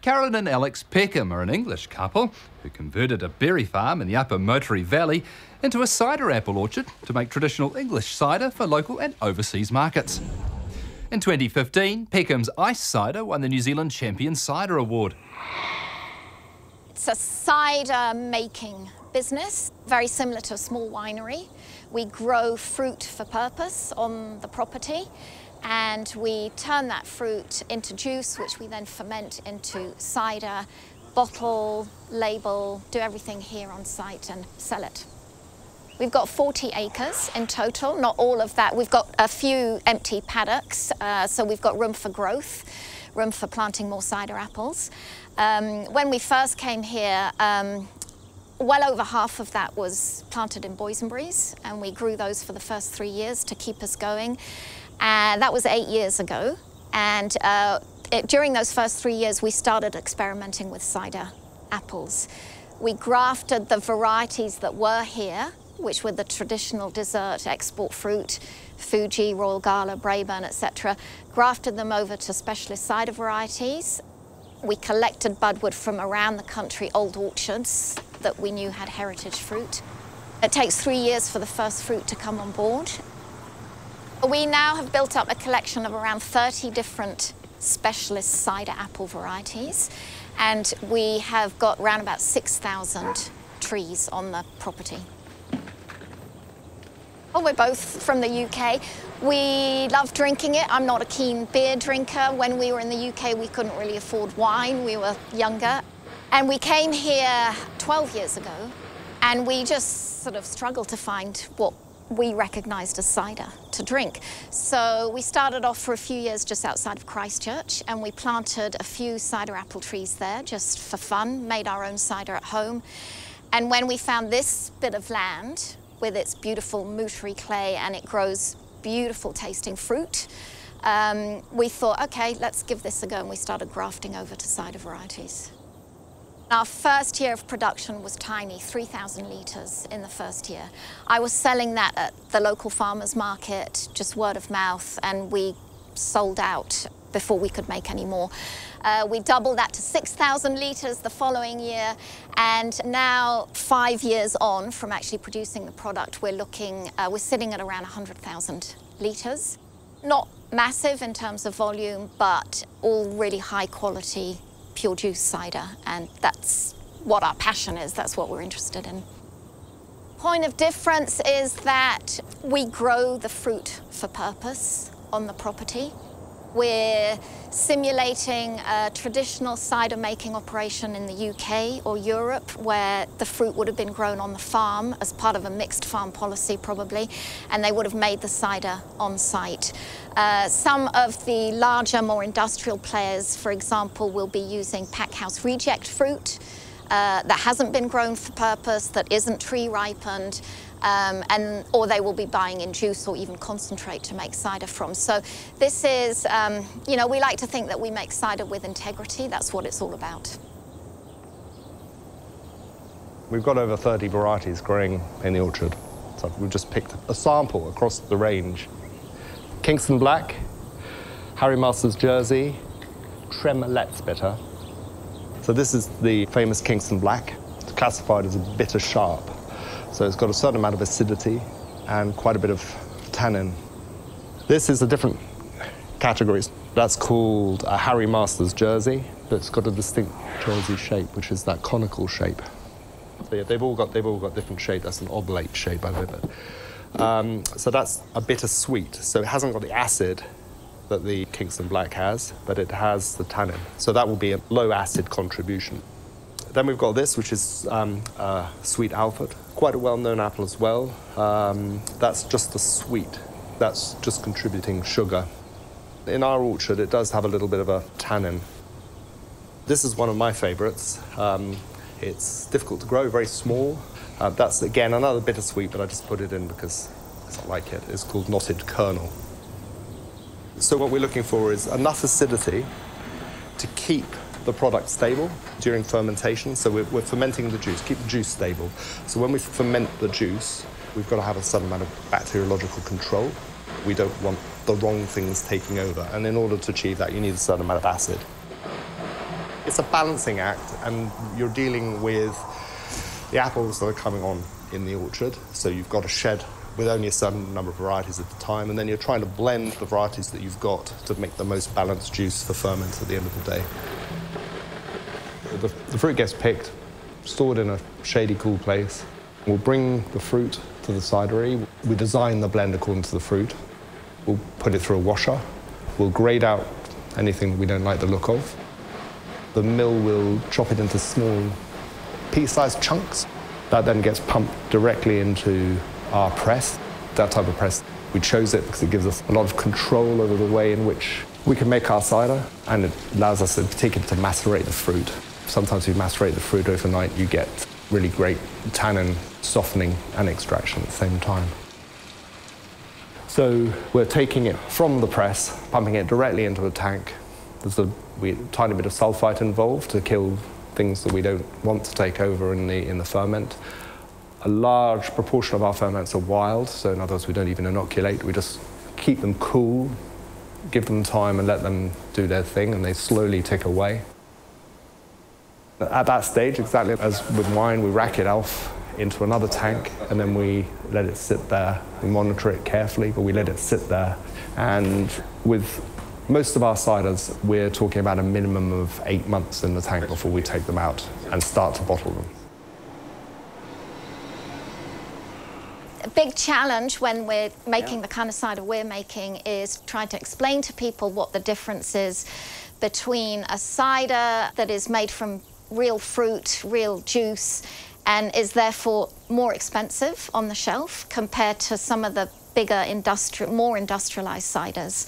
Carolyn and Alex Peckham are an English couple who converted a berry farm in the Upper Motory Valley into a cider apple orchard to make traditional English cider for local and overseas markets. In 2015, Peckham's Ice Cider won the New Zealand Champion Cider Award. It's a cider making business, very similar to a small winery. We grow fruit for purpose on the property, and we turn that fruit into juice, which we then ferment into cider, bottle, label, do everything here on site and sell it. We've got 40 acres in total, not all of that. We've got a few empty paddocks, so we've got room for growth, room for planting more cider apples. When we first came here, well over half of that was planted in boysenberries, and we grew those for the first 3 years to keep us going. That was 8 years ago, and during those first 3 years we started experimenting with cider apples. We grafted the varieties that were here, which were the traditional dessert export fruit, Fuji, Royal Gala, Braeburn, etc., grafted them over to specialist cider varieties. We collected budwood from around the country, old orchards that we knew had heritage fruit. It takes 3 years for the first fruit to come on board. We now have built up a collection of around 30 different specialist cider apple varieties, and we have got around about 6,000 trees on the property. Well, we're both from the UK. We love drinking it. I'm not a keen beer drinker. When we were in the UK, we couldn't really afford wine. We were younger. And we came here 12 years ago, and we just sort of struggled to find what we recognised as cider to drink. So we started off for a few years just outside of Christchurch, and we planted a few cider apple trees there just for fun, made our own cider at home. And when we found this bit of land with its beautiful mootery clay, and it grows beautiful tasting fruit, we thought, okay, let's give this a go, and we started grafting over to cider varieties. Our first year of production was tiny, 3,000 litres in the first year. I was selling that at the local farmers market, just word of mouth, and we sold out before we could make any more. We doubled that to 6,000 litres the following year, and now 5 years on from actually producing the product, we're sitting at around 100,000 litres. Not massive in terms of volume, but all really high quality pure juice cider, and that's what our passion is, that's what we're interested in. Point of difference is that we grow the fruit for purpose on the property. We're simulating a traditional cider making operation in the UK or Europe, where the fruit would have been grown on the farm as part of a mixed farm policy probably, and they would have made the cider on site. Some of the larger, more industrial players, for example, will be using pack house reject fruit that hasn't been grown for purpose, that isn't tree ripened, or they will be buying in juice or even concentrate to make cider from. So this is, you know, we like to think that we make cider with integrity. That's what it's all about. We've got over 30 varieties growing in the orchard. So we've just picked a sample across the range. Kingston Black, Harry Masters Jersey, Tremolets bitter. So this is the famous Kingston Black. It's classified as a bitter sharp. So it's got a certain amount of acidity and quite a bit of tannin. This is a different category. That's called a Harry Masters Jersey, but it's got a distinct Jersey shape, which is that conical shape. They've all got different shape. That's an oblate shape, I love it. So that's a bitter sweet. So it hasn't got the acid that the Kingston Black has, but it has the tannin. So that will be a low acid contribution. Then we've got this, which is Sweet Alford. Quite a well-known apple as well. That's just the sweet. That's just contributing sugar. In our orchard, it does have a little bit of a tannin. This is one of my favourites. It's difficult to grow, very small. That's, again, another bittersweet, but I just put it in because I like it. It's called Knotted Kernel. So what we're looking for is enough acidity to keep the product stable during fermentation. So we're fermenting the juice, keep the juice stable. So when we ferment the juice, we've got to have a certain amount of bacteriological control. We don't want the wrong things taking over. And in order to achieve that, you need a certain amount of acid. It's a balancing act, and you're dealing with the apples that are coming on in the orchard. So you've got a shed with only a certain number of varieties at the time, and then you're trying to blend the varieties that you've got to make the most balanced juice for ferment at the end of the day. The fruit gets picked, stored in a shady, cool place. We'll bring the fruit to the cidery. We design the blend according to the fruit. We'll put it through a washer. We'll grade out anything that we don't like the look of. The mill will chop it into small pea-sized chunks. That then gets pumped directly into our press. That type of press, we chose it because it gives us a lot of control over the way in which we can make our cider, and it allows us in particular to macerate the fruit. Sometimes if you macerate the fruit overnight, you get really great tannin softening and extraction at the same time. So we're taking it from the press, pumping it directly into the tank. There's a tiny bit of sulfite involved to kill things that we don't want to take over in the ferment. A large proportion of our ferments are wild, so in other words, we don't even inoculate. We just keep them cool, give them time and let them do their thing, and they slowly tick away. At that stage, exactly as with wine, we rack it off into another tank, and then we let it sit there. We monitor it carefully, but we let it sit there. And with most of our ciders, we're talking about a minimum of 8 months in the tank before we take them out and start to bottle them. A big challenge when we're making the kind of cider we're making is trying to explain to people what the difference is between a cider that is made from real fruit, real juice, and is therefore more expensive on the shelf compared to some of the bigger, more industrialized ciders.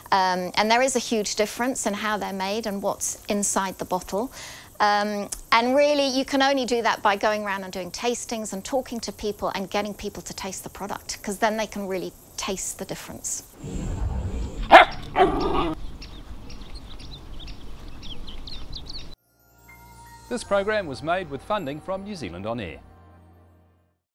And there is a huge difference in how they're made and what's inside the bottle. And really, you can only do that by going around and doing tastings and talking to people and getting people to taste the product, because then they can really taste the difference. This program was made with funding from New Zealand On Air.